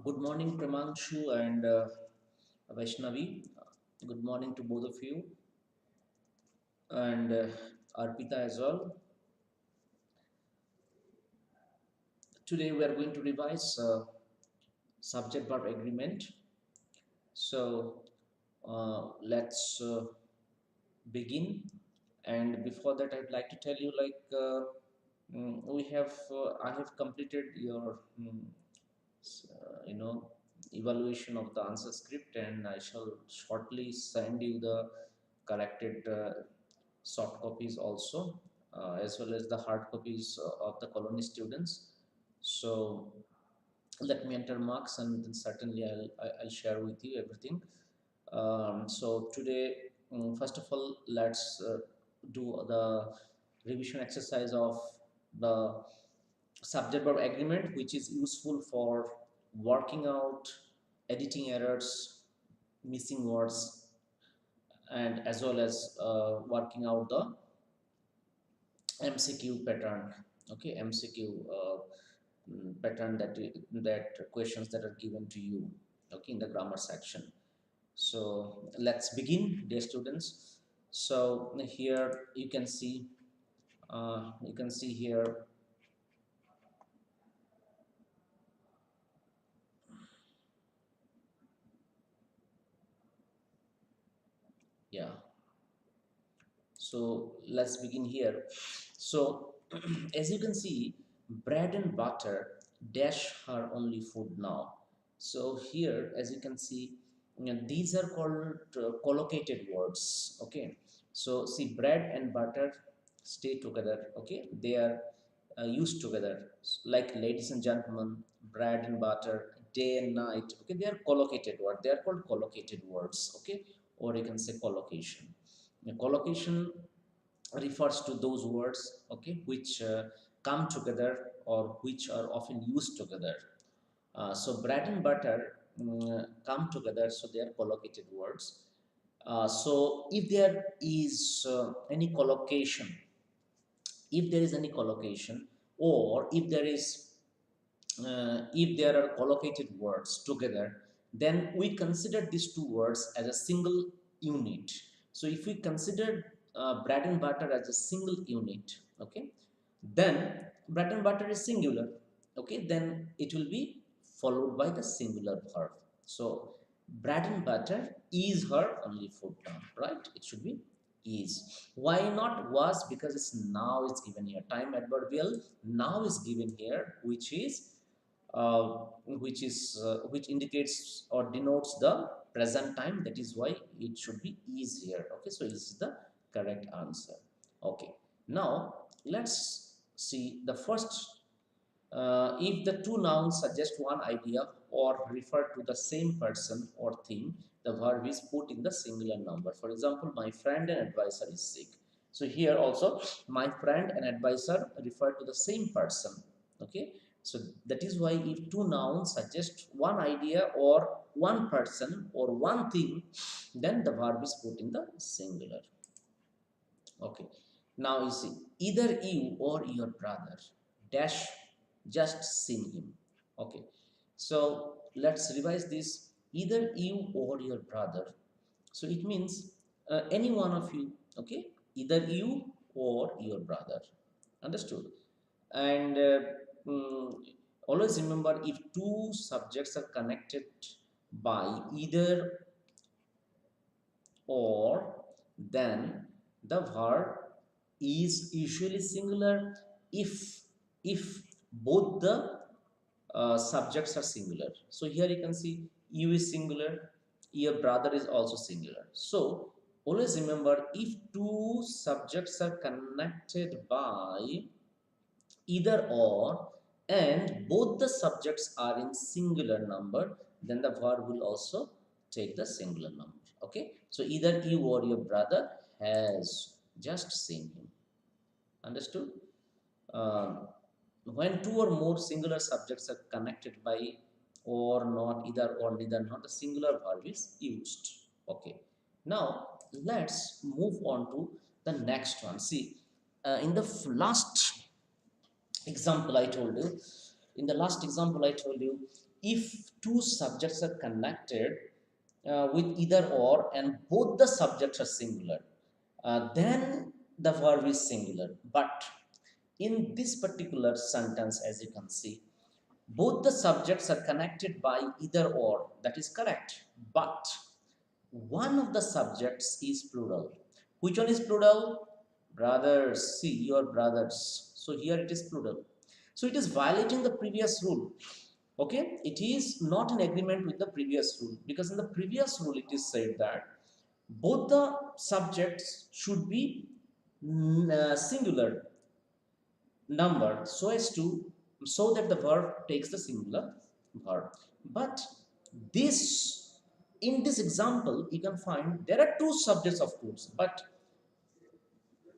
Good morning, Pramanshu and Vaishnavi. Good morning to both of you and Arpita as well. Today we are going to revise subject-verb agreement. So let's begin. And before that, I'd like to tell you I have completed your evaluation of the answer script, and I shall shortly send you the corrected soft copies also, as well as the hard copies of the colony students. So let me enter marks, and then certainly I'll share with you everything. So today, first of all, let's do the revision exercise of the subject verb agreement, which is useful for working out editing errors, missing words, and as well as working out the MCQ pattern. Okay, MCQ pattern that questions that are given to you. Okay, in the grammar section. So let's begin, dear students. So here you can see here. Yeah, so let's begin here. So as you can see, bread and butter dash her only food now. So here, as you can see, these are called collocated words. Okay, so see, bread and butter stay together. Okay, they are used together, like ladies and gentlemen, bread and butter, day and night. Okay, they are collocated words. They are called collocated words. Okay, or you can say collocation. Collocation refers to those words, okay, which come together or which are often used together. So bread and butter come together, so they are collocated words. So if there is any collocation, if there is any collocation, or if there are collocated words together, then we consider these two words as a single unit. So if we consider bread and butter as a single unit, okay, then bread and butter is singular, okay, then it will be followed by the singular verb. So bread and butter is her only food now, right? It should be is. Why not was? Because it's now is given here. Time adverbial now is given here, which indicates or denotes the present time. That is why it should be is here. Okay, so this is the correct answer. Okay, now let's see the first. If the two nouns suggest one idea or refer to the same person or thing, the verb is put in the singular number. For example, my friend and advisor is sick. So here also, my friend and advisor refer to the same person. Okay, so that is why if two nouns suggest one idea or one person or one thing, then the verb is put in the singular. Okay, now you see, either you or your brother dash just seen him. Okay, so let's revise this. Either you or your brother, so it means any one of you. Okay, either you or your brother. Understood? And mm, always remember, if two subjects are connected by either or, then the verb is usually singular if both the subjects are singular. So here you can see you is singular, your brother is also singular. So always remember, if two subjects are connected by either or and both the subjects are in singular number, then the verb will also take the singular number. Okay, so either you or your brother has just seen him. Understood? Um, when two or more singular subjects are connected by or not, either or neither not, the singular verb is used. Okay, now let's move on to the next one. See, in the last example I told you, in the last example I told you, if two subjects are connected with either or and both the subjects are singular, then the verb is singular. But in this particular sentence, as you can see, both the subjects are connected by either or, that is correct. But one of the subjects is plural. Which one is plural? Brothers. See, your brothers. So here it is plural. So it is violating the previous rule. Okay, it is not in agreement with the previous rule, because in the previous rule it is said that both the subjects should be singular number, so that the verb takes the singular verb. But this in this example you can find there are two subjects of course, but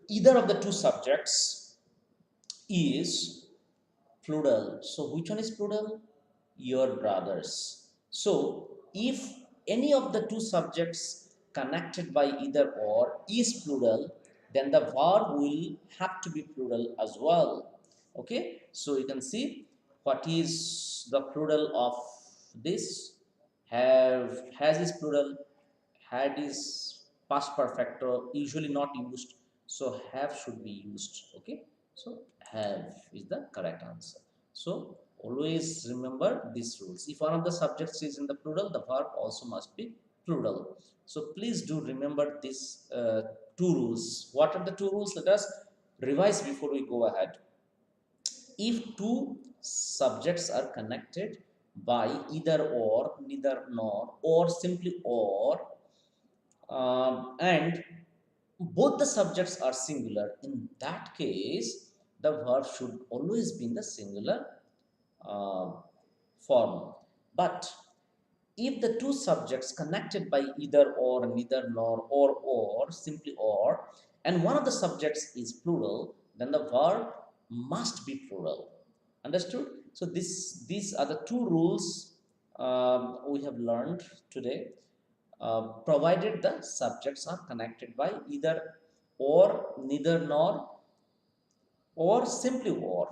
either of the two subjects is plural. So which one is plural? Your brothers. So if any of the two subjects connected by either or is plural, then the verb will have to be plural as well. Okay, so you can see what is the plural of this. Have, has is plural, had is past perfect, usually not used, so have should be used. Okay, so have is the correct answer. So always remember these rules. If one of the subjects is in the plural, the verb also must be plural. So please do remember these two rules. What are the two rules? Let us revise before we go ahead. If two subjects are connected by either or, neither nor, or simply or, and both the subjects are singular, in that case the verb should always be in the singular uh, form. But if the two subjects connected by either or, neither nor, or simply or, and one of the subjects is plural, then the verb must be plural. Understood? So these are the two rules we have learned today. Provided the subjects are connected by either or, neither nor, or simply or.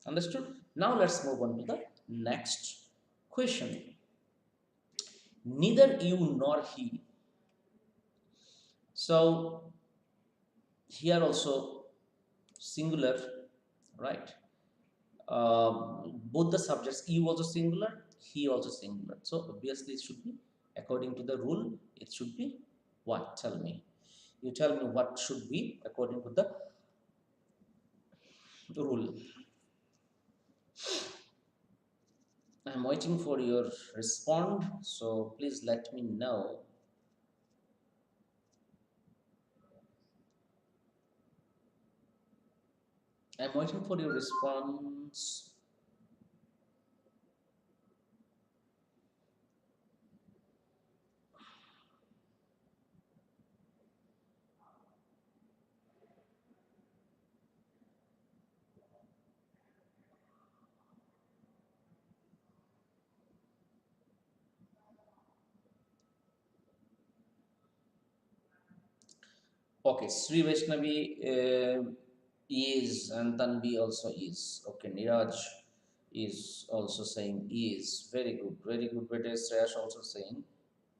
Understood? Now let's move on to the next question. Neither you nor he. So here also singular, right? Both the subjects, you also singular, he also singular. So obviously it should be, according to the rule, it should be what? Tell me. You tell me what should be according to the rule. I'm waiting for your response, so please let me know. I'm waiting for your response. Okay, Sri Vaishnavi is, and Tanvi also is. Okay, Niraj is also saying is. Very good, very good. Vetesh Sreyash also saying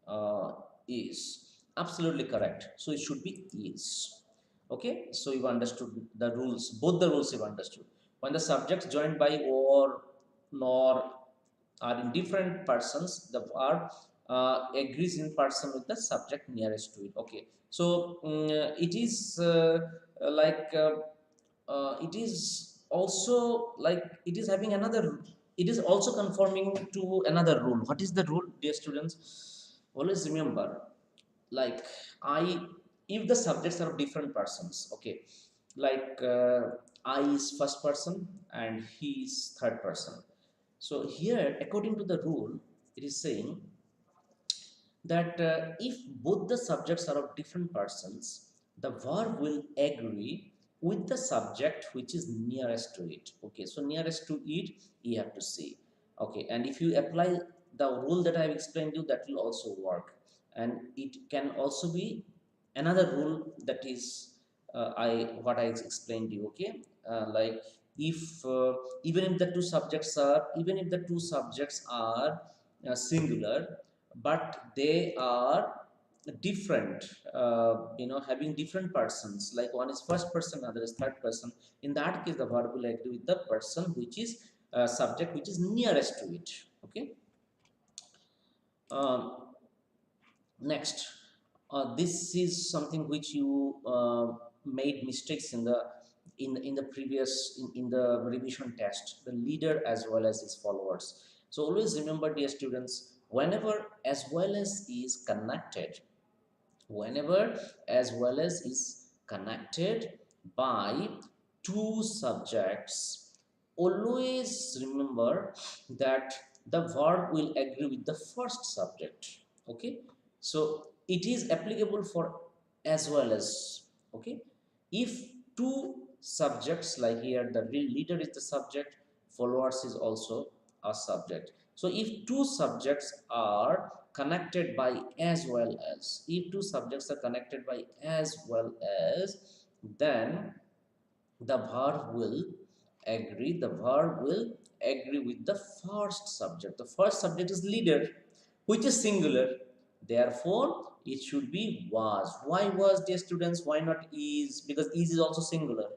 uh, is. Absolutely correct. So it should be is. Okay, so you've understood the rules, both the rules you've understood. When the subjects joined by or, nor are in different persons, the verb agrees in person with the subject nearest to it. Okay, so it is it is also like it is having another, it is also conforming to another rule. What is the rule, dear students? Always remember, like I, if the subjects are of different persons, okay, like I is first person and he is third person. So here, according to the rule, it is saying that if both the subjects are of different persons, the verb will agree with the subject which is nearest to it. Okay, so nearest to it, you have to see. Okay, and if you apply the rule that I have explained to you, that will also work. And it can also be another rule, that is I what I explained to you. Okay, like if even if the two subjects are singular, but they are different, having different persons, like one is first person, other is third person. In that case, the verb will agree with the person which is subject which is nearest to it. Okay. um, Next, this is something which you made mistakes in the previous in the revision test. The leader as well as his followers. So always remember, dear students, whenever as well as is connected, whenever as well as is connected by two subjects, always remember that the verb will agree with the first subject. Okay, so it is applicable for as well as. Okay, if two subjects, like here the leader is the subject, followers is also a subject. So if two subjects are connected by as well as, if two subjects are connected by as well as, then the verb will agree with the first subject. The first subject is leader, which is singular, therefore it should be was. Why was, dear students? Why not is? Because is also singular.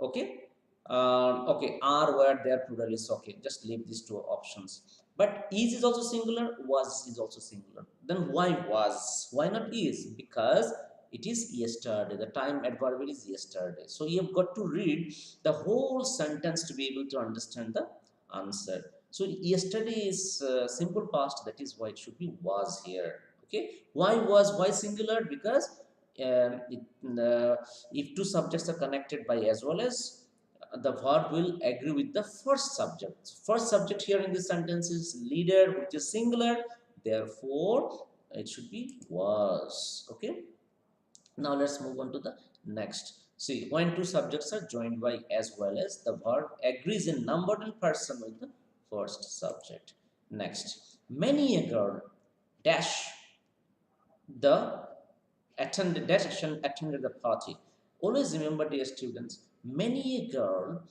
Okay. Okay, are, were, there, plural is okay. Just leave these two options. But is also singular, was is also singular. Then why was? Why not is? Because it is yesterday. The time adverbial is yesterday. So you have got to read the whole sentence to be able to understand the answer. So yesterday is simple past. That is why it should be was here. Okay. Why was? Why singular? Because if two subjects are connected by as well as, the verb will agree with the first subject. First subject here in this sentence is leader, which is singular. Therefore, it should be was. Okay. Now let's move on to the next. See, when two subjects are joined by as well as, the verb agrees in number and person with the first subject. Next, many a girl dash the attended the party. Always remember, dear students, many a girl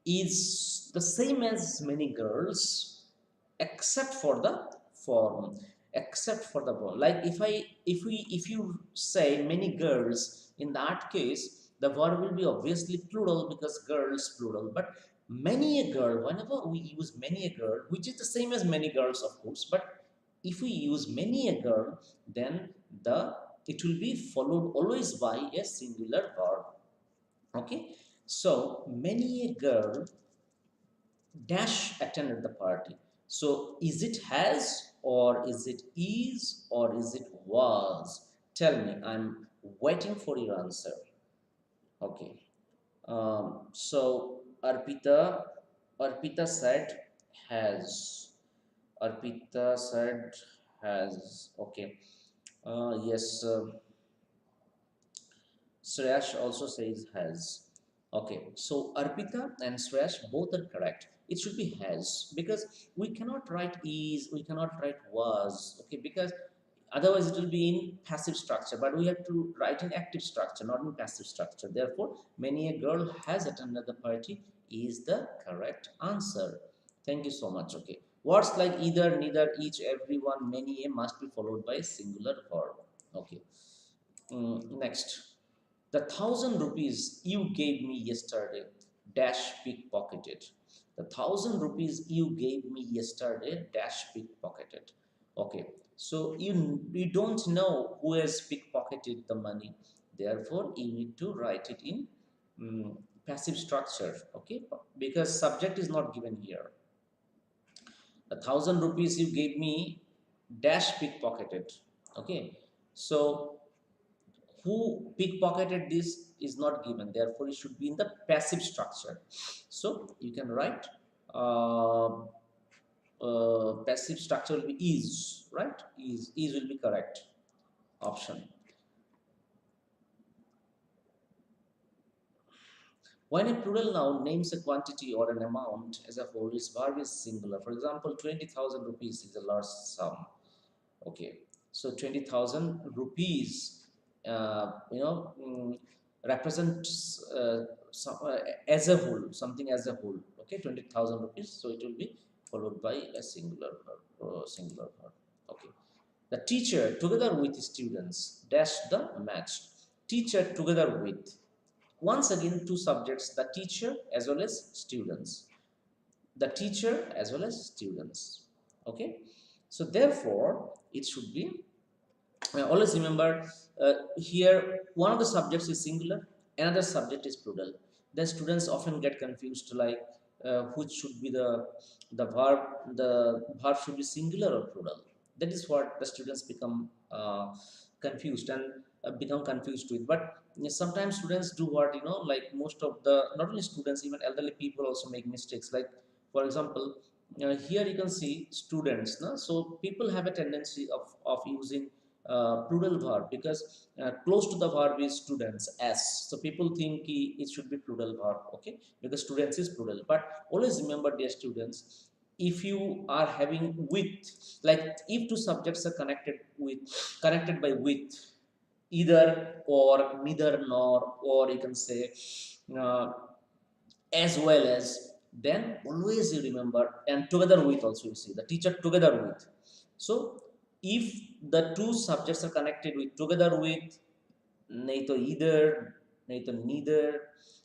is the same as many girls, except for the form. Except for the form. Like if you say many girls, in that case the verb will be obviously plural, because girls plural. But many a girl, whenever we use many a girl, which is the same as many girls, of course, but if we use many a girl, then the it will be followed always by a singular verb. Okay, so many a girl dash attended the party. So is it has, or is it is, or is it was? Tell me, I'm waiting for your answer. Okay. So Arpita said has. Arpita said has. Okay. Yes. Sreyash also says has. Okay, so Arpita and Sreyash both are correct. It should be has, because we cannot write is, we cannot write was. Okay, because otherwise it will be in passive structure, but we have to write in active structure, not in passive structure. Therefore, many a girl has attended the party is the correct answer. Thank you so much. Okay, words like either, neither, each, everyone, many a must be followed by a singular verb. Okay. Next, the 1,000 rupees you gave me yesterday, dash pickpocketed. The 1,000 rupees you gave me yesterday, dash pickpocketed. Okay, so you don't know who has pickpocketed the money. Therefore, you need to write it in passive structure. Okay, because subject is not given here. The 1,000 rupees you gave me, dash pickpocketed. Okay, so who pickpocketed this is not given, therefore it should be in the passive structure. So you can write passive structure will be is, right? Is will be correct option. When a plural noun names a quantity or an amount as a whole, its verb is singular. For example, 20,000 rupees is a large sum. Okay, so 20,000 rupees, represents as a whole, something as a whole. Okay, 20,000 rupees. So it will be followed by a singular verb. Singular verb. Okay. The teacher together with students dash the match. Teacher together with. Once again, two subjects: the teacher as well as students. The teacher as well as students. Okay. So therefore, it should be always remember here one of the subjects is singular, another subject is plural. Then students often get confused, like which should be the verb. The verb should be singular or plural. That is what the students become confused and become confused with. But sometimes students do what, like most of the, not only students, even elderly people also make mistakes. Like for example, here you can see students, no? So people have a tendency of using plural verb, because close to the verb is students s, so people think it should be plural verb. Okay, because students is plural. But always remember, dear students, if you are having with, like if two subjects are connected by with, either or, neither nor, or you can say uh, as well as, then always you remember, and together with also, you see the teacher together with. So if the two subjects are connected with together with, neither either, neither neither,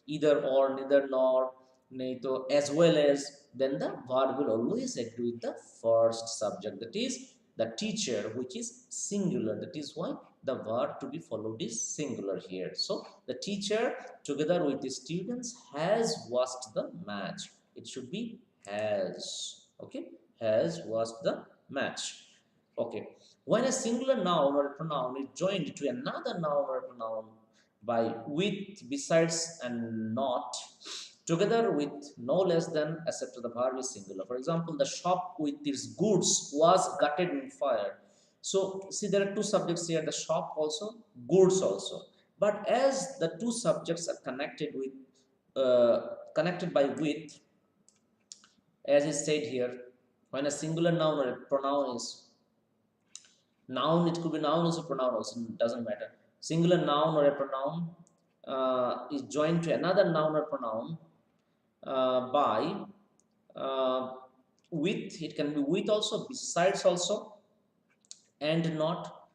either or, neither nor, neither as well as, then the verb will always agree with the first subject, that is the teacher, which is singular. That is why the verb to be followed is singular here. So the teacher together with the students has watched the match. It should be has. Okay, has watched the match. Okay, when a singular noun or a pronoun is joined to another noun or a pronoun by with, besides, and not, together with, no less than, except the verb is singular. For example, the shop with its goods was gutted in fire. So see, there are two subjects here: the shop also, goods also. But as the two subjects are connected with, connected by with, as is said here, when a singular noun or a pronoun is, noun, it could be noun also, pronoun also, doesn't matter. Singular noun or a pronoun is joined to another noun or pronoun by with. It can be with also, besides also, and not,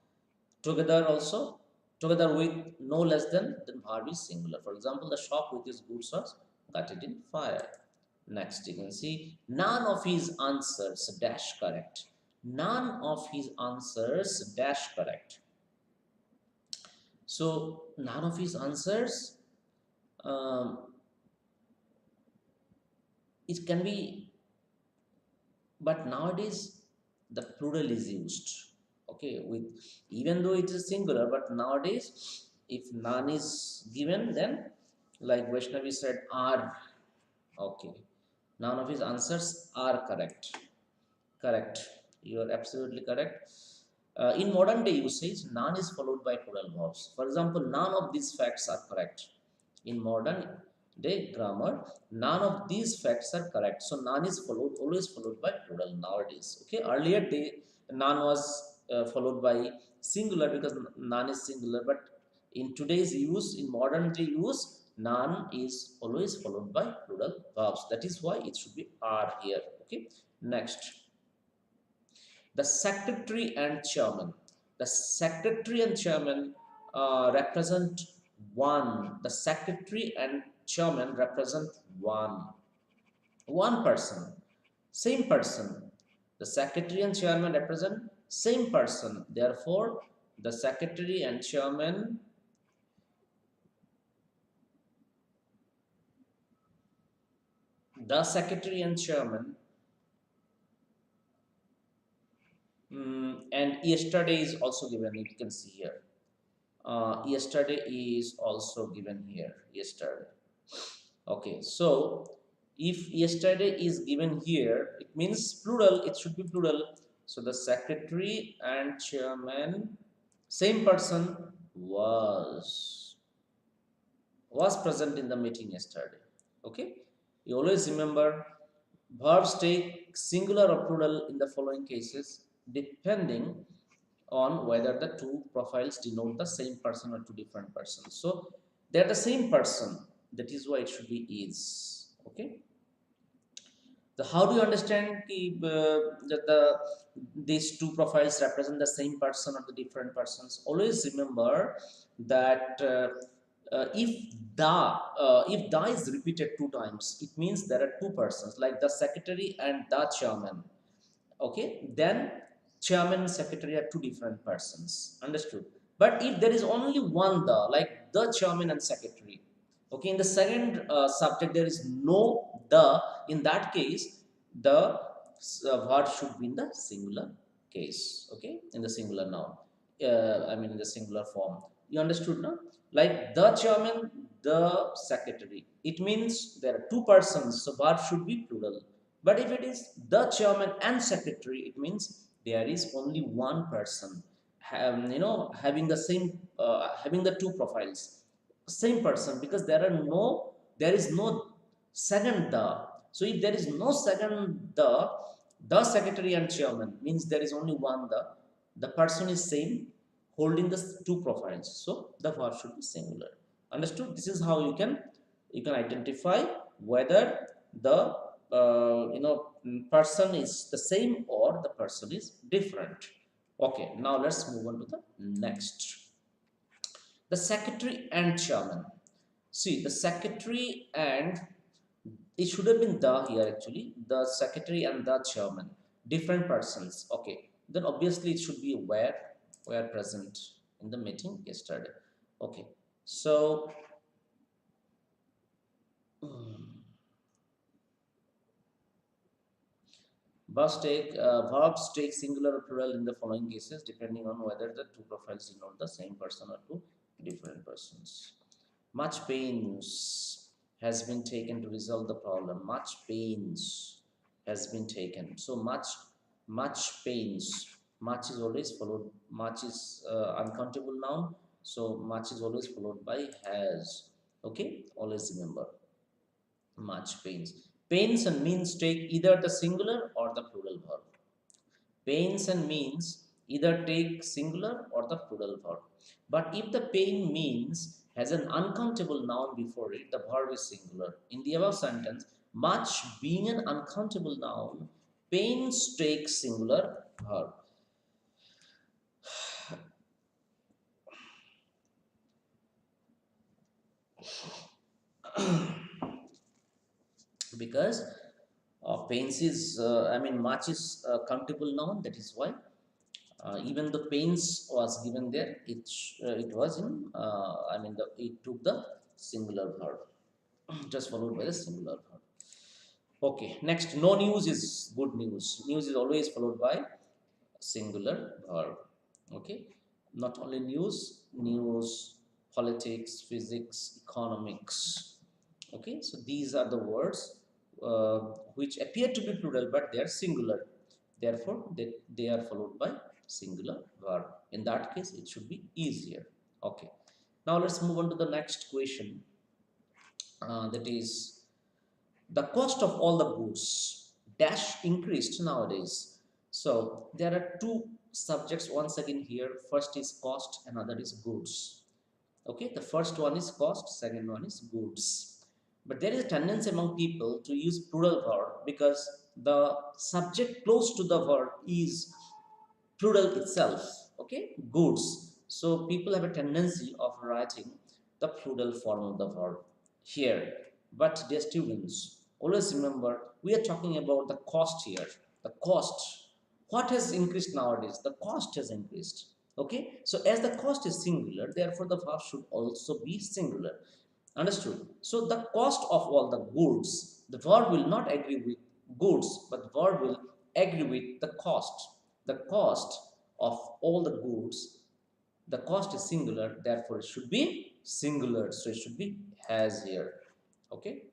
together also, together with, no less than, then verb is singular. For example, the shop with his goods was gutted in fire. Next, you can see none of his answers dash correct. None of his answers dash correct. So none of his answers, um, it can be, but nowadays the plural is used. Okay, with, even though it is singular, but nowadays if none is given, then like Vaishnavi said, are. Okay, none of his answers are correct. Correct. You are absolutely correct. In modern day usage, none is followed by plural verbs. For example, none of these facts are correct. In modern day grammar, none of these facts are correct. So none is followed, always followed by plural nowadays. Okay. Earlier day, none was followed by singular, because none is singular. But in today's use, in modern day use, none is always followed by plural verbs. That is why it should be are here. Okay. Next, the secretary and chairman. The secretary and chairman represent one. The secretary and chairman represent one. One person, same person. The secretary and chairman represent same person. Therefore, the secretary and chairman, the secretary and chairman, and yesterday is also given. You can see here. Yesterday is also given here. Yesterday. Okay, so if yesterday is given here, it means plural, it should be plural. So the secretary and chairman, same person, was present in the meeting yesterday. Okay, you always remember, verbs take singular or plural in the following cases, depending on whether the two profiles denote the same person or two different persons. So they are the same person. that is why it should be is. Okay. So how do you understand that these two profiles represent the same person or the different persons? Always remember that if the is repeated two times, it means there are two persons, like the secretary and the chairman. Okay, then chairman and secretary are two different persons. Understood? But if there is only one the, like the chairman and secretary, okay, in the second subject there is no the, in that case the verb should be in the singular case. Okay, in the singular noun, I mean in the singular form. You understood now? Like the chairman, the secretary, it means there are two persons, so verb should be plural. But if it is the chairman and secretary, it means there is only one person, having the same, having the two profiles, same person, because there is no second the. So if there is no second the secretary and chairman means there is only one the person is same, holding the two profiles. So the verb should be singular. Understood? This is how you can identify whether the person is the same or the person is different. Okay, now let's move on to the next. The secretary and chairman. See, the secretary and it should have been the here actually. The secretary and the chairman, different persons. Okay, then obviously it should be where present in the meeting yesterday. Okay, so verbs take singular or plural in the following cases depending on whether the two profiles denote the same person or two different persons. Much pains has been taken to resolve the problem. Much pains has been taken. So much pains. Much is always followed. Much is uncountable noun. So much is always followed by has. Okay, always remember. Much pains. Pains and means take either the singular or the plural verb. Pains and means either take singular or the plural verb. But if the pain means has an uncountable noun before it, the verb is singular. In the above sentence, much being an uncountable noun, pains take singular verb. Because pains is, much is a countable noun, that is why even the pains was given there, it was in, it took the singular verb, just followed by the singular verb. Okay, next, no news is good news. News is always followed by singular verb. Okay, not only news, politics, physics, economics. Okay, so these are the words which appear to be plural, but they are singular. Therefore, they are followed by singular verb. In that case, it should be easier. Okay, now let's move on to the next question. That is, the cost of all the goods dash increased nowadays. So there are two subjects once again here. First is cost, another is goods. Okay, the first one is cost, second one is goods. But there is a tendency among people to use plural verb because the subject close to the verb is plural itself. Okay, goods. So people have a tendency of writing the plural form of the verb here. But dear students, always remember we are talking about the cost here. The cost. What has increased nowadays? The cost has increased. Okay, so as the cost is singular, therefore the verb should also be singular. Understood? So the cost of all the goods, the verb will not agree with goods, but the verb will agree with the cost. The cost of all the goods, the cost is singular, therefore it should be singular. So it should be has here. Okay.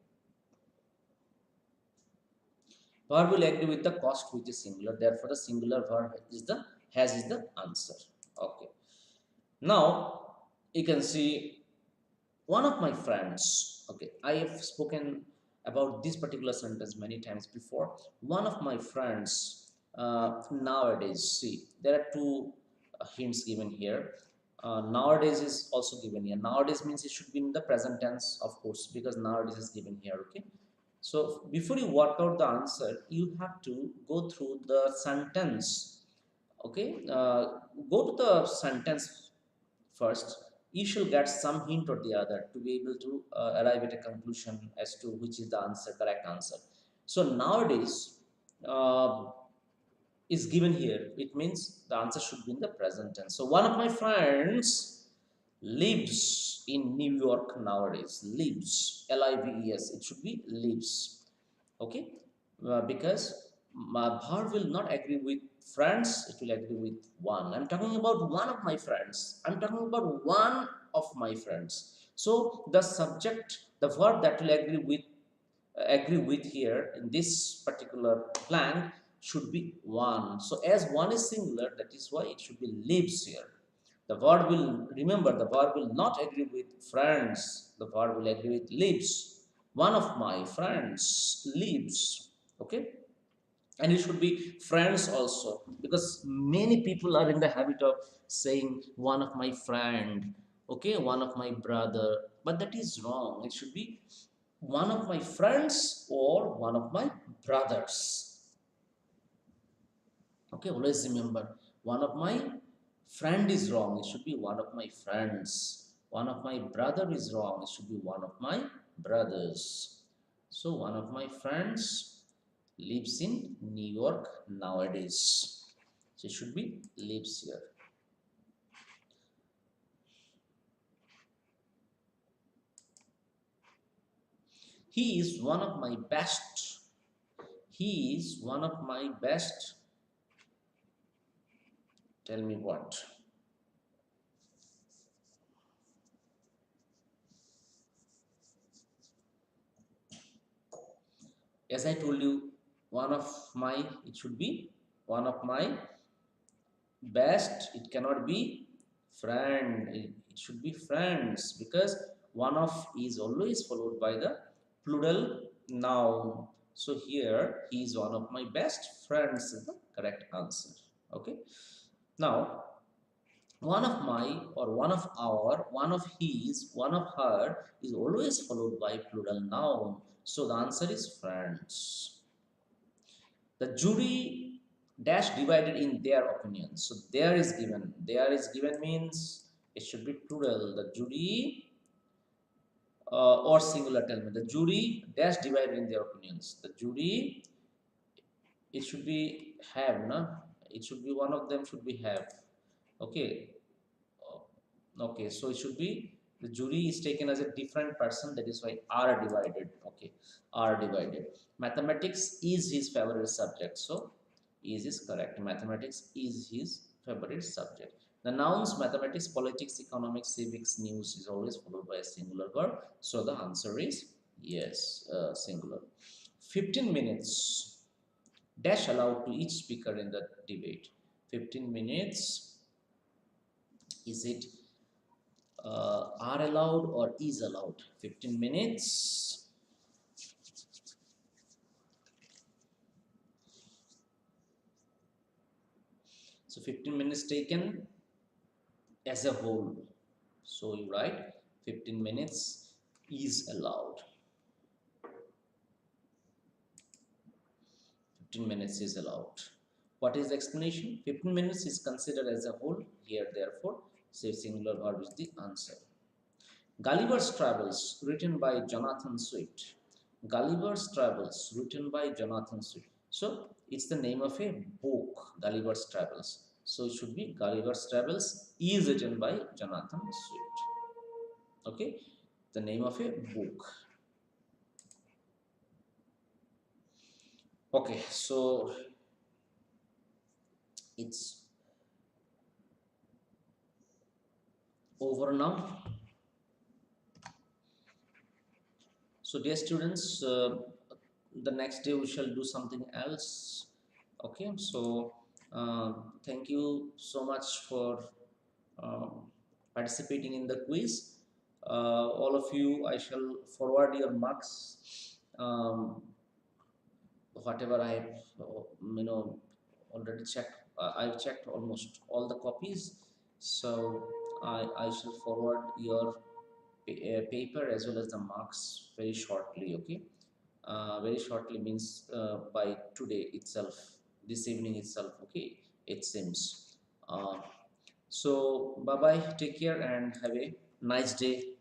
Verb will agree with the cost which is singular, therefore the singular verb is the has is the answer. Okay. Now you can see one of my friends. Okay, I have spoken about this particular sentence many times before. One of my friends, nowadays, see there are two hints given here. Nowadays is also given here. Nowadays means it should be in the present tense, of course, because nowadays is given here. Okay. So before you work out the answer, you have to go through the sentence. Okay. Go to the sentence first. You should get some hint or the other to be able to arrive at a conclusion as to which is the answer, correct answer. So nowadays, uh, is given here, it means the answer should be in the present tense. So one of my friends lives in New York nowadays. Lives, L-I-V-E-S. It should be lives. Okay, because my verb will not agree with friends. It will agree with one. I'm talking about one of my friends. I'm talking about one of my friends. So the subject, the verb that will agree with here in this particular blank should be one. So as one is singular, that is why it should be lives here. The verb will, remember, the verb will not agree with friends. The verb will agree with lives. One of my friends lives. Okay. And it should be friends also, because many people are in the habit of saying one of my friend, okay, one of my brother, but that is wrong. It should be one of my friends or one of my brothers. Okay, always remember, one of my friend is wrong, it should be one of my friends. One of my brother is wrong, it should be one of my brothers. So one of my friends lives in New York nowadays. So it should be lives here. He is one of my best. He is one of my best. Tell me what? As I told you, one of my, it should be one of my best. It cannot be friend. It should be friends, because one of is always followed by the plural noun. So here, he is one of my best friends is the correct answer. Okay. Now, one of my or one of our, one of his, one of her is always followed by plural noun. So the answer is friends. The jury dash divided in their opinions. So there is given. There is given means it should be plural. The jury or singular, tell me. The jury dash divided in their opinions. The jury, it should be have, no? It should be one of them should be have. Okay. Okay, so it should be the jury is taken as a different person, that is why are divided. Okay, are divided. Mathematics is his favorite subject, so is correct. Mathematics is his favorite subject. The nouns mathematics, politics, economics, civics, news is always followed by a singular verb, so the answer is yes, singular. 15 minutes dash allowed to each speaker in the debate. 15 minutes, is it are allowed or is allowed? 15 minutes. So 15 minutes taken as a whole. So you write 15 minutes is allowed. 15 minutes is allowed. What is the explanation? 15 minutes is considered as a whole. Here, therefore, say singular verb is the answer. Gulliver's Travels, written by Jonathan Swift. Gulliver's Travels, written by Jonathan Swift. So, it's the name of a book, Gulliver's Travels. So, it should be Gulliver's Travels is written by Jonathan Swift. Okay, the name of a book. Okay, so it's over now. So, dear students, the next day we shall do something else. Okay, so thank you so much for um, participating in the quiz. All of you, I shall forward your marks. Whatever I have, already checked. I've checked almost all the copies. So I shall forward your paper as well as the marks very shortly. Okay, very shortly means by today itself, this evening itself. Okay, it seems. So bye bye. Take care and have a nice day.